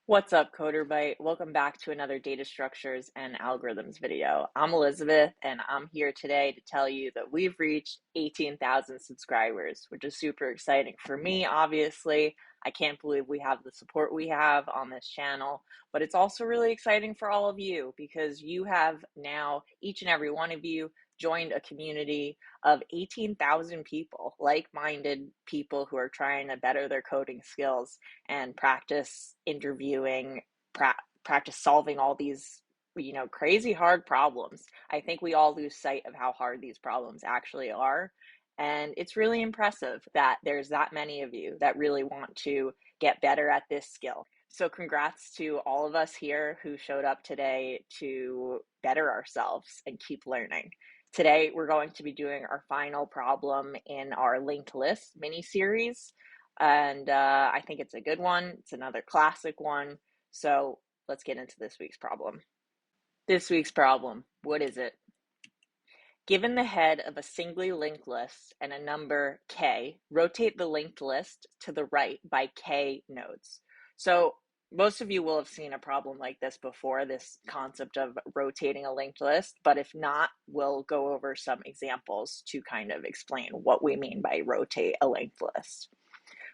What's up, CoderBite? Welcome back to another data structures and algorithms video. I'm Elizabeth, and I'm here today to tell you that we've reached 18,000 subscribers, which is super exciting for me, obviously. I can't believe we have the support we have on this channel, but it's also really exciting for all of you because you have now, each and every one of you, joined a community of 18,000 people, like-minded people who are trying to better their coding skills and practice interviewing, practice solving all these, crazy hard problems. I think we all lose sight of how hard these problems actually are. And it's really impressive that there's that many of you that really want to get better at this skill. So congrats to all of us here who showed up today to better ourselves and keep learning. Today, we're going to be doing our final problem in our linked list mini series. And I think it's a good one. It's another classic one. So let's get into this week's problem. This week's problem, what is it? Given the head of a singly linked list and a number k, rotate the linked list to the right by k nodes. So most of you will have seen a problem like this before, this concept of rotating a linked list, but if not, we'll go over some examples to kind of explain what we mean by rotate a linked list.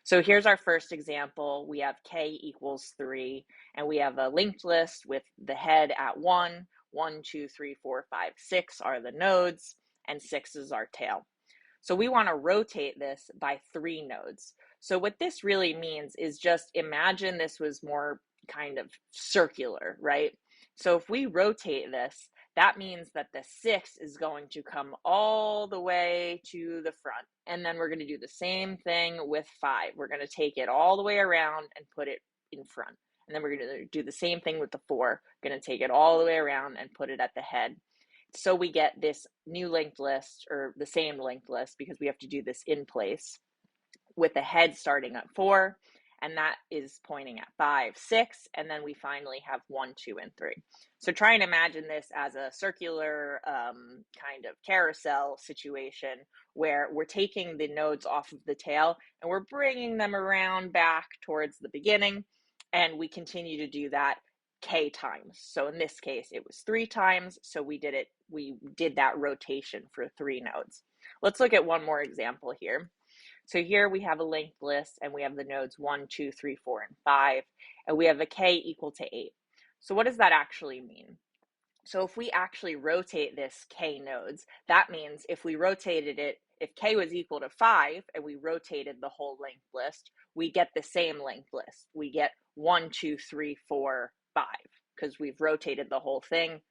So here's our first example. We have k equals 3, and we have a linked list with the head at 1, 1, 2, 3, 4, 5, 6 are the nodes, and 6 is our tail. So we want to rotate this by 3 nodes. So what this really means is just imagine this was more kind of circular, right? So if we rotate this, that means that the 6 is going to come all the way to the front. And then we're going to do the same thing with 5. We're going to take it all the way around and put it in front. And then we're going to do the same thing with the 4. We're going to take it all the way around and put it at the head. So we get this new linked list, or the same linked list, because we have to do this in place, with the head starting at 4, and that is pointing at 5, 6, and then we finally have 1, 2, and 3. So try and imagine this as a circular kind of carousel situation where we're taking the nodes off of the tail and we're bringing them around back towards the beginning, and we continue to do that k times. So in this case, it was 3 times, so we did that rotation for 3 nodes. Let's look at one more example here. So here we have a linked list and we have the nodes 1, 2, 3, 4, and 5, and we have a k equal to 8. So what does that actually mean? So if we actually rotate this k nodes, that means if we rotated it, if k was equal to 5 and we rotated the whole linked list, we get the same linked list. We get 1, 2, 3, 4, 5, because we've rotated the whole thing.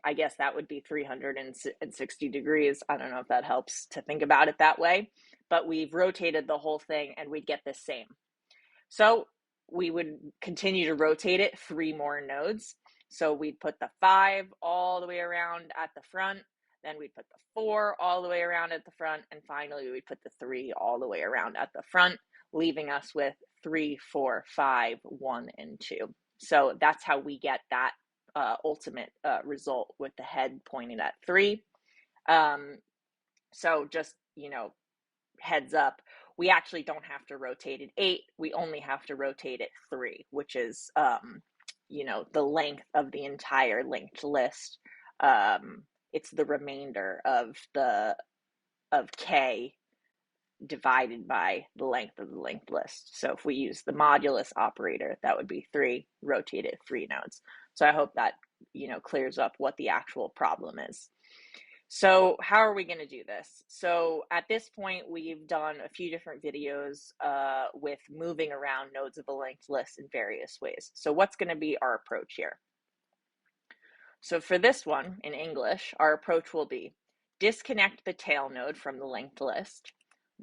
I guess that would be 360 degrees. I don't know if that helps to think about it that way, but we've rotated the whole thing and we'd get the same. So we would continue to rotate it 3 more nodes. So we'd put the 5 all the way around at the front, then we'd put the 4 all the way around at the front, and finally we'd put the 3 all the way around at the front, leaving us with 3, 4, 5, 1, and 2. So that's how we get that ultimate result with the head pointed at 3. So just, heads up, we actually don't have to rotate it 8. We only have to rotate it 3, which is, the length of the entire linked list. It's the remainder of k divided by the length of the linked list. So if we use the modulus operator, that would be 3 rotated 3 nodes. So I hope that, clears up what the actual problem is. So how are we going to do this? So at this point, we've done a few different videos with moving around nodes of a linked list in various ways. So what's going to be our approach here? So for this one, in English, our approach will be disconnect the tail node from the linked list.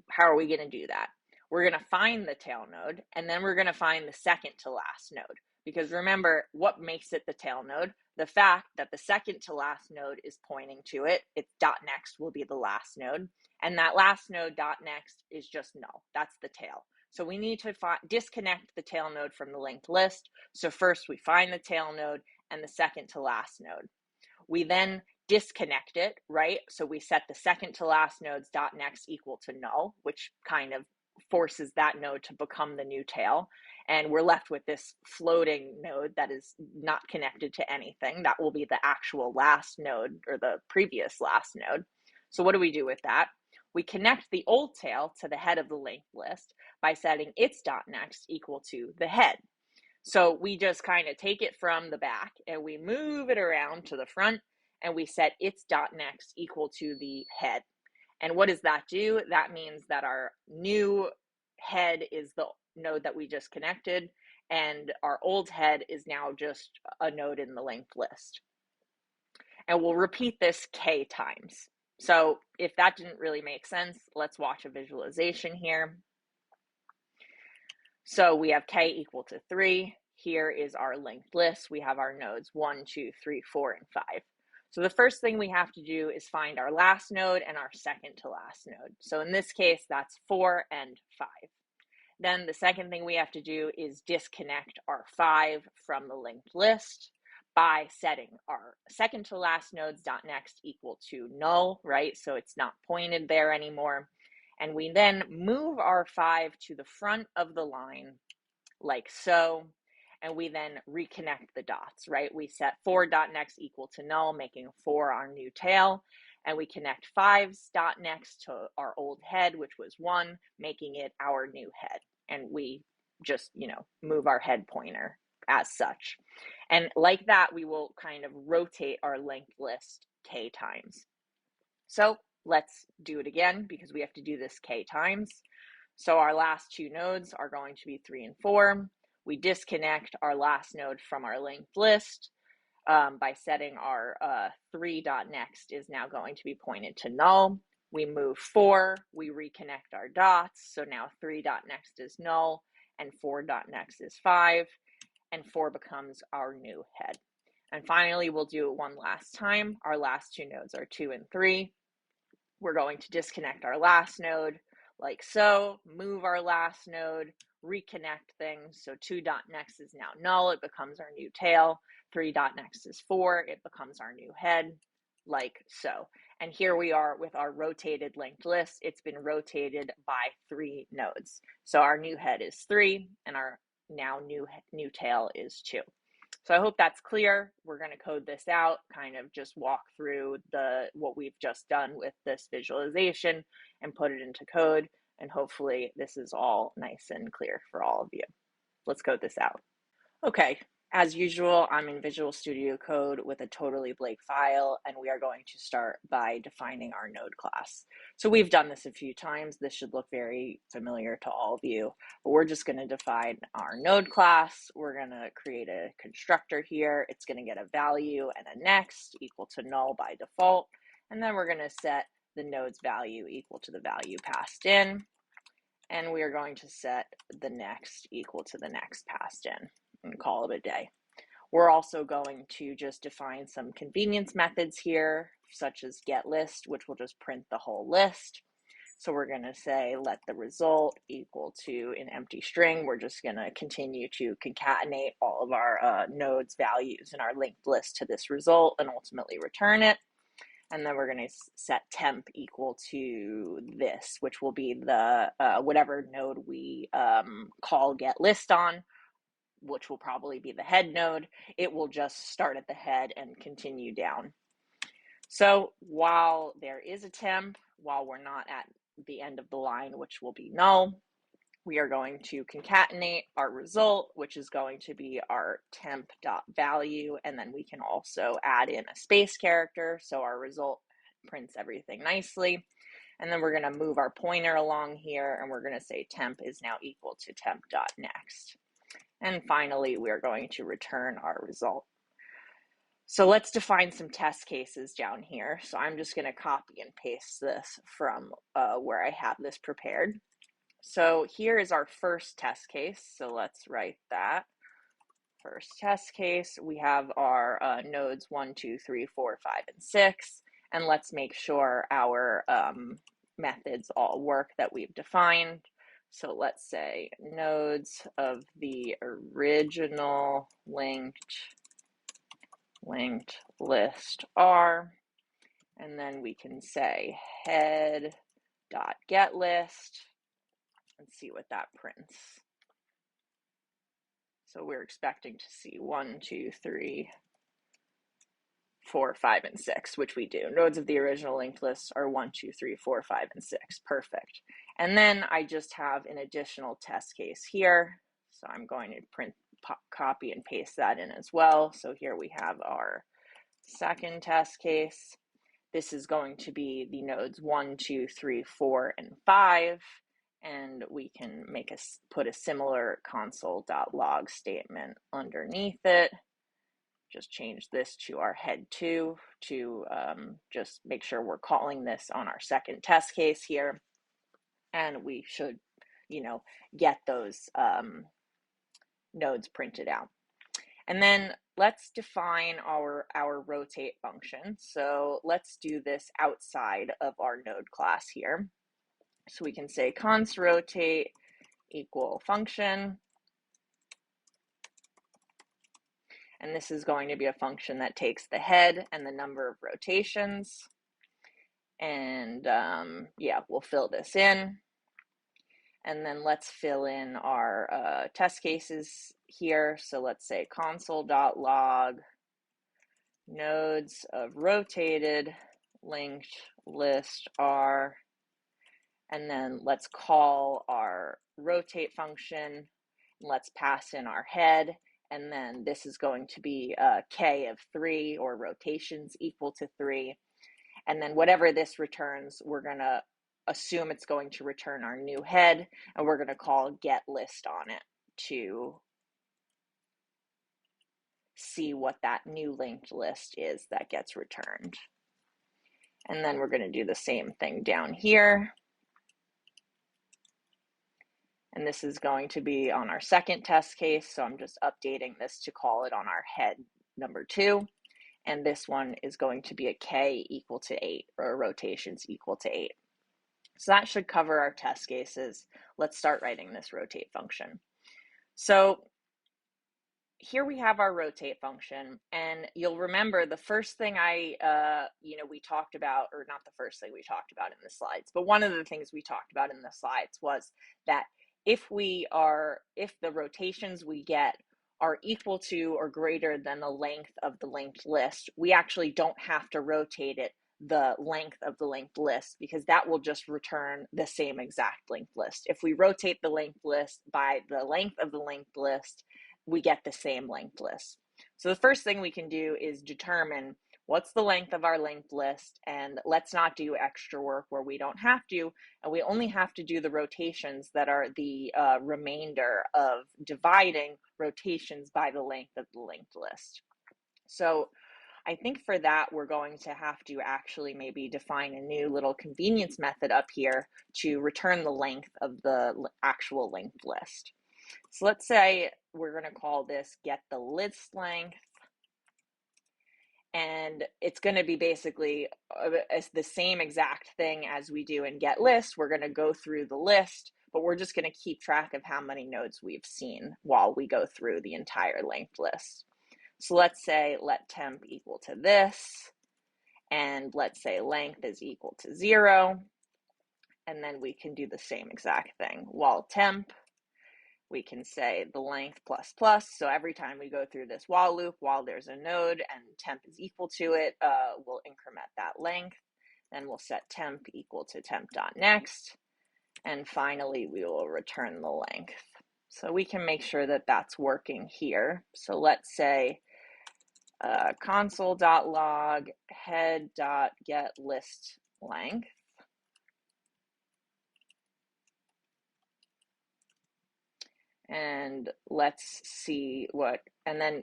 How are we going to do that? We're going to find the tail node, and then we're going to find the second to last node. Because remember, what makes it the tail node? The fact that the second to last node is pointing to it. Its dot next will be the last node. And that last node dot next is just null. That's the tail. So we need to disconnect the tail node from the linked list. So first we find the tail node and the second to last node. We then disconnect it, right? So we set the second to last node's dot next equal to null, which kind of forces that node to become the new tail. And we're left with this floating node that is not connected to anything. That will be the actual last node or the previous last node. So what do we do with that? We connect the old tail to the head of the linked list by setting its .next equal to the head. So we just kind of take it from the back and we move it around to the front and we set its .next equal to the head. And what does that do? That means that our new head is the node that we just connected, and our old head is now just a node in the linked list. And we'll repeat this k times. So if that didn't really make sense, let's watch a visualization here. So we have k equal to 3. Here is our linked list. We have our nodes 1, 2, 3, 4, and 5. So the first thing we have to do is find our last node and our second to last node. So in this case, that's 4 and 5. Then the second thing we have to do is disconnect our 5 from the linked list by setting our second to last node's .next equal to null, right? So it's not pointed there anymore. And we then move our 5 to the front of the line like so, and we then reconnect the dots, right? We set 4.next equal to null, making 4 our new tail, and we connect 5's .next to our old head, which was 1, making it our new head. And we just, move our head pointer as such. And like that, we will kind of rotate our linked list k times. So let's do it again because we have to do this k times. So our last two nodes are going to be 3 and 4. We disconnect our last node from our linked list by setting our 3.next is now going to be pointed to null. We move 4, we reconnect our dots. So now 3.next is null and 4.next is 5, and 4 becomes our new head. And finally, we'll do it one last time. Our last two nodes are 2 and 3. We're going to disconnect our last node like so, move our last node, reconnect things. So 2.next is now null, it becomes our new tail. 3.next is 4, it becomes our new head, like so. And here we are with our rotated linked list. It's been rotated by 3 nodes. So our new head is 3, and our now new tail is 2. So I hope that's clear. We're going to code this out, kind of just walk through what we've just done with this visualization and put it into code. And hopefully this is all nice and clear for all of you. Let's code this out. Okay, as usual, I'm in Visual Studio Code with a totally blank file, and we are going to start by defining our node class. So we've done this a few times. This should look very familiar to all of you, but we're just going to define our node class. We're going to create a constructor here. It's going to get a value and a next equal to null by default, and then we're going to set the node's value equal to the value passed in, and we are going to set the next equal to the next passed in and call it a day. We're also going to just define some convenience methods here, such as getList, which will just print the whole list. So we're going to say let the result equal to an empty string. We're just going to continue to concatenate all of our nodes values in our linked list to this result and ultimately return it. And then we're going to set temp equal to this, which will be the whatever node we call getList on, which will probably be the head node. It will just start at the head and continue down. So while there is a temp, while we're not at the end of the line, which will be null, we are going to concatenate our result, which is going to be our temp.value, and then we can also add in a space character, so our result prints everything nicely. And then we're going to move our pointer along here, and we're going to say temp is now equal to temp.next. And finally, we're going to return our result. So let's define some test cases down here. So I'm just going to copy and paste this from where I have this prepared. So here is our first test case. So let's write that. First test case, we have our nodes 1, 2, 3, 4, 5, and 6. And let's make sure our methods all work that we've defined. So let's say nodes of the original linked list are, and then we can say head.getList and see what that prints. So we're expecting to see 1, 2, 3, 4, 5, and 6, which we do. Nodes of the original linked list are 1, 2, 3, 4, 5, and 6. Perfect. And then I just have an additional test case here. So I'm going to copy and paste that in as well. So here we have our second test case. This is going to be the nodes 1, 2, 3, 4, and 5. And we can put a similar console.log statement underneath it. Just change this to our head 2 to just make sure we're calling this on our second test case here. And we should, get those nodes printed out. And then let's define our rotate function. So let's do this outside of our node class here. So we can say const rotate equal function. And this is going to be a function that takes the head and the number of rotations. And yeah, we'll fill this in. And then let's fill in our test cases here. So let's say console.log nodes of rotated linked list are, and then let's call our rotate function. Let's pass in our head, and then this is going to be k of 3, or rotations equal to 3. And then whatever this returns, we're going to assume it's going to return our new head, and we're going to call get list on it to see what that new linked list is that gets returned. And then we're going to do the same thing down here. And this is going to be on our second test case, so I'm just updating this to call it on our head number 2. And this one is going to be a k equal to 8, or rotations equal to 8. So that should cover our test cases. Let's start writing this rotate function. So here we have our rotate function, and you'll remember the first thing we talked about, or not the first thing we talked about in the slides, but one of the things we talked about in the slides was that if the rotations we get are equal to or greater than the length of the linked list, we actually don't have to rotate it the length of the linked list, because that will just return the same exact linked list. If we rotate the linked list by the length of the linked list, we get the same linked list. So the first thing we can do is determine what's the length of our linked list, and let's not do extra work where we don't have to, and we only have to do the rotations that are the remainder of dividing rotations by the length of the linked list. So I think for that, we're going to have to actually maybe define a new little convenience method up here to return the length of the actual linked list. So let's say we're going to call this get the list length, and it's going to be basically the same exact thing as we do in get list. We're going to go through the list, but we're just going to keep track of how many nodes we've seen while we go through the entire linked list. So let's say let temp equal to this, and let's say length is equal to 0, and then we can do the same exact thing. While temp, we can say the length plus plus, so every time we go through this while loop, while there's a node and temp is equal to it, we'll increment that length. Then we'll set temp equal to temp.next, and finally we will return the length. So we can make sure that that's working here. So let's say console.log head.getList length. And let's see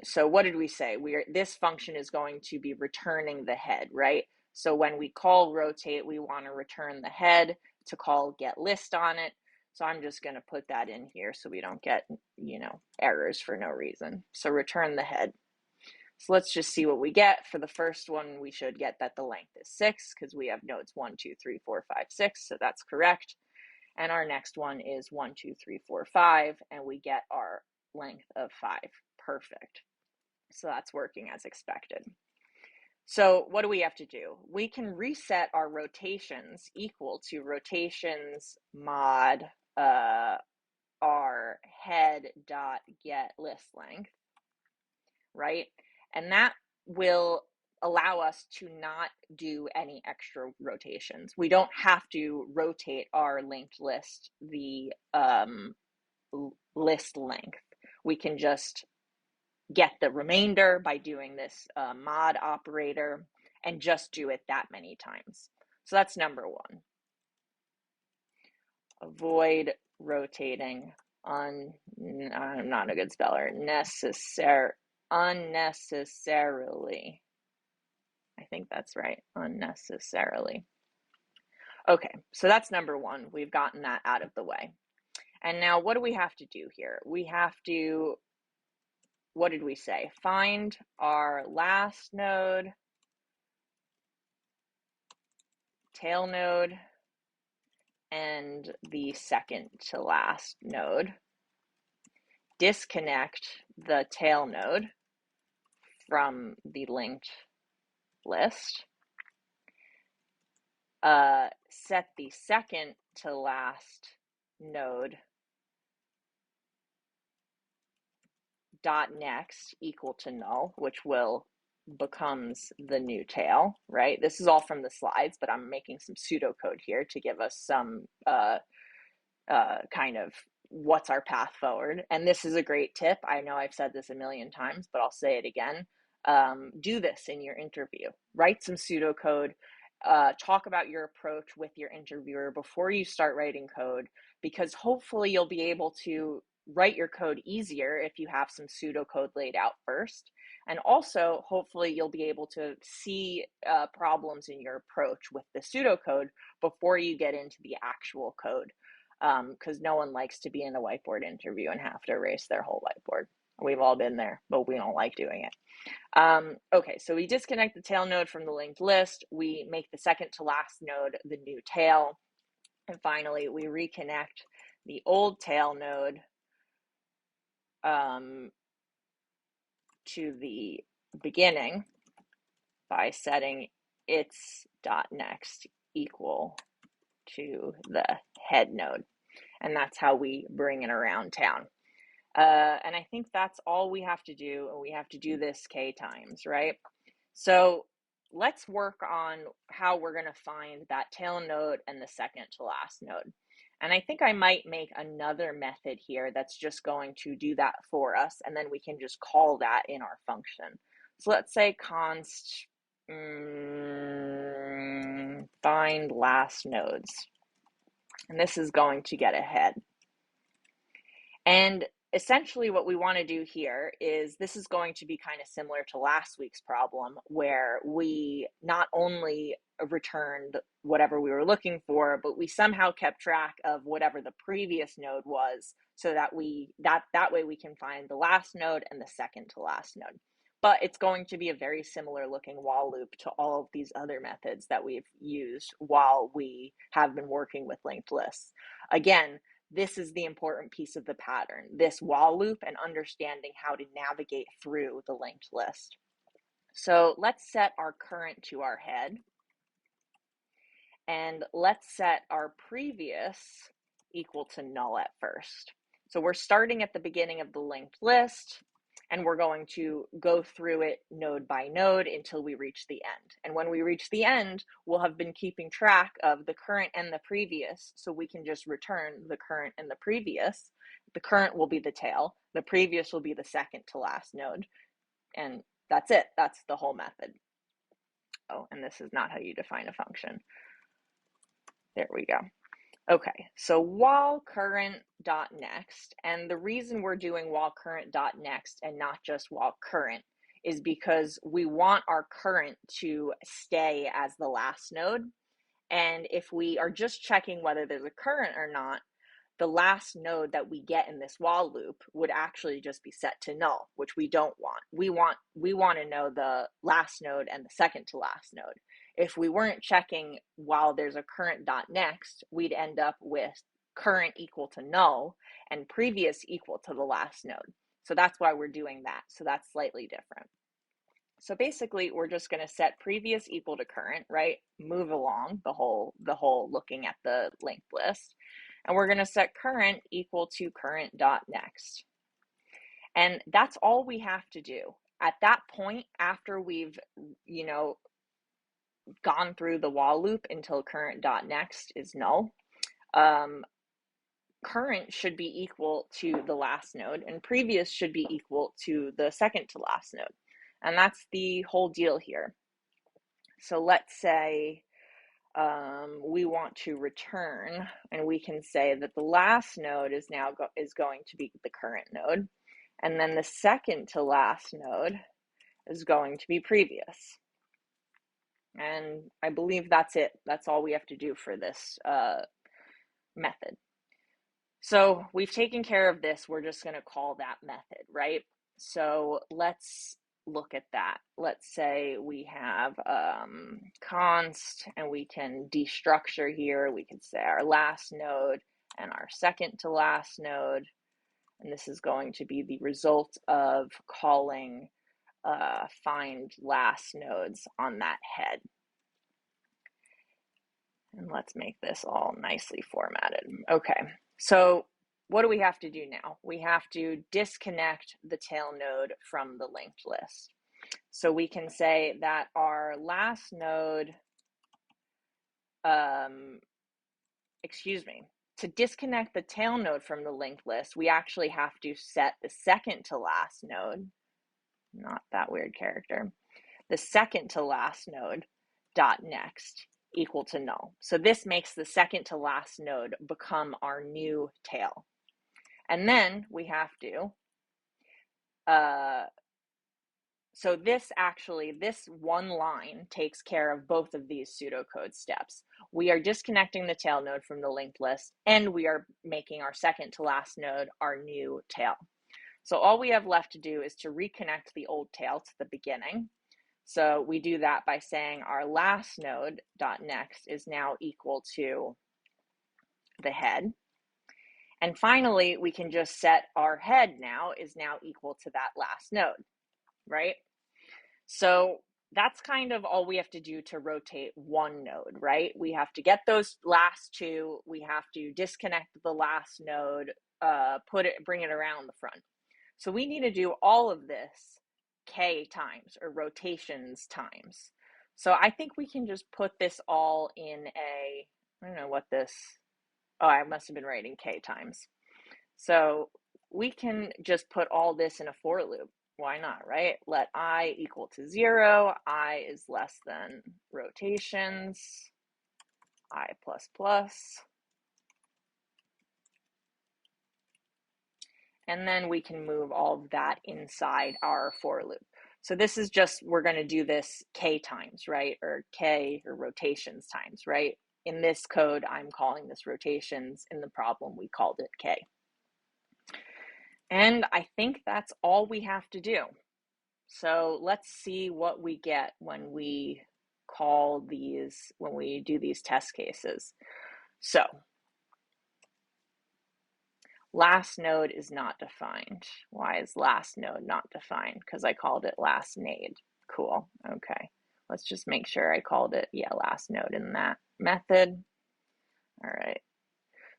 so what did we say? This function is going to be returning the head, right? So when we call rotate, we want to return the head to call get list on it. So I'm just going to put that in here so we don't get, errors for no reason. So return the head. So let's just see what we get. For the first one, we should get that the length is 6, because we have nodes 1, 2, 3, 4, 5, 6, so that's correct. And our next one is 1, 2, 3, 4, 5, and we get our length of 5. Perfect. So that's working as expected. So what do we have to do? We can reset our rotations equal to rotations mod our head.getListLength, right? And that will allow us to not do any extra rotations. We don't have to rotate our linked list the list length. We can just get the remainder by doing this mod operator and just do it that many times. So that's number one. Avoid rotating I'm not a good speller, unnecessarily. I think that's right, unnecessarily. Okay, so that's number one. We've gotten that out of the way. And now what do we have to do here? We have to, what did we say? Find our last node, tail node, and the second to last node. Disconnect the tail node from the linked list. Set the second to last node dot next equal to null, which will becomes the new tail, right? This is all from the slides, but I'm making some pseudocode here to give us some kind of what's our path forward. And this is a great tip. I know I've said this a million times, but I'll say it again. Do this in your interview. Write some pseudocode. Talk about your approach with your interviewer before you start writing code, because hopefully you'll be able to write your code easier if you have some pseudocode laid out first. And also, hopefully you'll be able to see problems in your approach with the pseudocode before you get into the actual code. Because no one likes to be in a whiteboard interview and have to erase their whole whiteboard. We've all been there, but we don't like doing it. Okay, so we disconnect the tail node from the linked list. We make the second to last node the new tail. And finally, we reconnect the old tail node to the beginning by setting its dot next equal to the head node. And that's how we bring it around town. And I think that's all we have to do. We have to do this K times, right? So let's work on how we're going to find that tail node and the second to last node. And I think I might make another method here that's just going to do that for us, and then we can just call that in our function. So let's say const find last nodes. And this is going to get a head. And essentially what we want to do here is, this is going to be kind of similar to last week's problem, where we not only returned whatever we were looking for, but we somehow kept track of whatever the previous node was, so that that way we can find the last node and the second to last node. But it's going to be a very similar looking while loop to all of these other methods that we've used while we have been working with linked lists. Again, this is the important piece of the pattern, this while loop, and understanding how to navigate through the linked list. So let's set our current to our head, and let's set our previous equal to null at first. So we're starting at the beginning of the linked list, and we're going to go through it node by node until we reach the end. And when we reach the end, we'll have been keeping track of the current and the previous, so we can just return the current and the previous. The current will be the tail, the previous will be the second to last node, and that's it. That's the whole method. Oh, and this is not how you define a function. There we go. Okay, so while current dot next, and the reason we're doing while current dot next and not just while current is because we want our current to stay as the last node. And if we are just checking whether there's a current or not, the last node that we get in this while loop would actually just be set to null, which we don't want. We want to know the last node and the second to last node. If we weren't checking while there's a current dot next, we'd end up with current equal to null and previous equal to the last node. So that's why we're doing that. So that's slightly different. So basically, we're just going to set previous equal to current, right? Move along the whole looking at the linked list. And we're going to set current equal to current.next. And that's all we have to do. At that point, after we've, gone through the while loop until current.next is null, current should be equal to the last node, and previous should be equal to the second to last node. And that's the whole deal here. So let's say we want to return, and we can say that the last node is now going to be the current node, and then the second to last node is going to be previous. And I believe that's it. That's all we have to do for this method. So we've taken care of this. We're just going to call that method, right? So let's look at that. Let's say we have const, and we can destructure here. We can say our last node and our second to last node. And this is going to be the result of calling find last nodes on that head. And let's make this all nicely formatted. Okay, so what do we have to do now? We have to disconnect the tail node from the linked list. So we can say that our last node, to disconnect the tail node from the linked list, we actually have to set the second to last node, not that weird character, the second to last node dot next equal to null. So this makes the second to last node become our new tail. And then we have to, so this one line takes care of both of these pseudocode steps. We are disconnecting the tail node from the linked list, and we are making our second to last node our new tail. So all we have left to do is to reconnect the old tail to the beginning. So we do that by saying our last node dot next is now equal to the head. And finally, we can just set our head is now equal to that last node, right? So that's kind of all we have to do to rotate one node, right? We have to get those last two, we have to disconnect the last node, bring it around the front. So we need to do all of this k times, or rotations times. So I think we can just put this all in I don't know what this, I must have been writing k times. So we can just put all this in a for loop. Why not, right? Let I equal to 0, I is less than rotations, I plus plus. And then we can move all of that inside our for loop. So this is just, we're going to do this k times, right? Or k, or rotations times, right? In this code, I'm calling this rotations. In the problem, we called it k. And I think that's all we have to do. So let's see what we get when we do these test cases. So last node is not defined. Why is last node not defined? Because I called it last node. Cool. Okay. Let's just make sure I called it, last node in that method. All right.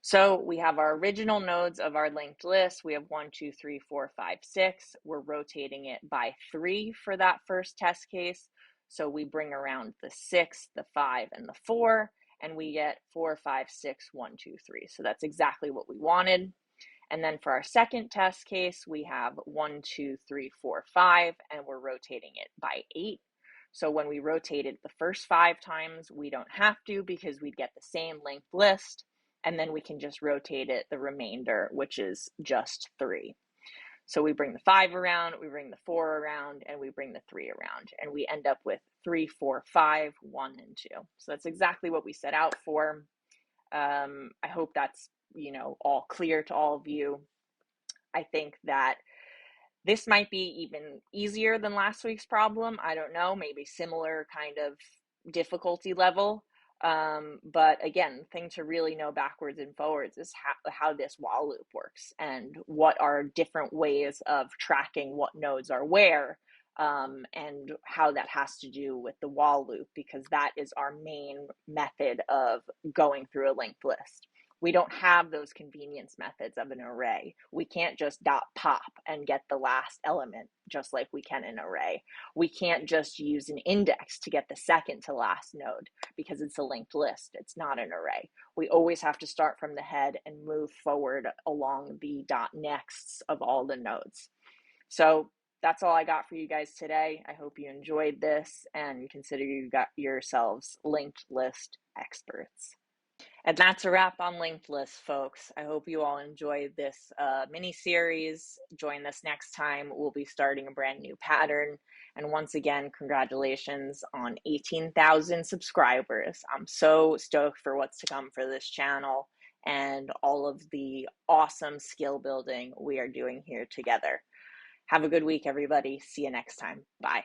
So we have our original nodes of our linked list. We have 1, 2, 3, 4, 5, 6. We're rotating it by 3 for that first test case. So we bring around the 6, the 5, and the 4, and we get 4, 5, 6, 1, 2, 3. So that's exactly what we wanted. And then for our second test case, we have 1, 2, 3, 4, 5, and we're rotating it by 8. So when we rotate it the first 5 times, we don't have to, because we'd get the same linked list, and then we can just rotate it the remainder, which is just 3. So we bring the 5 around, we bring the 4 around, and we bring the 3 around, and we end up with 3, 4, 5, 1, and 2. So that's exactly what we set out for. I hope that's all clear to all of you. I think that this might be even easier than last week's problem. I don't know, maybe similar kind of difficulty level. But again, thing to really know backwards and forwards is how this while loop works, and what are different ways of tracking what nodes are where, and how that has to do with the while loop, because that is our main method of going through a linked list. We don't have those convenience methods of an array. We can't just dot pop and get the last element just like we can in an array. We can't just use an index to get the second to last node because it's a linked list. It's not an array. We always have to start from the head and move forward along the dot nexts of all the nodes. So that's all I got for you guys today. I hope you enjoyed this and you consider you got yourselves linked list experts. And that's a wrap on LinkedList, folks. I hope you all enjoyed this mini series. Join us next time. We'll be starting a brand new pattern. And once again, congratulations on 18,000 subscribers. I'm so stoked for what's to come for this channel and all of the awesome skill building we are doing here together. Have a good week, everybody. See you next time. Bye.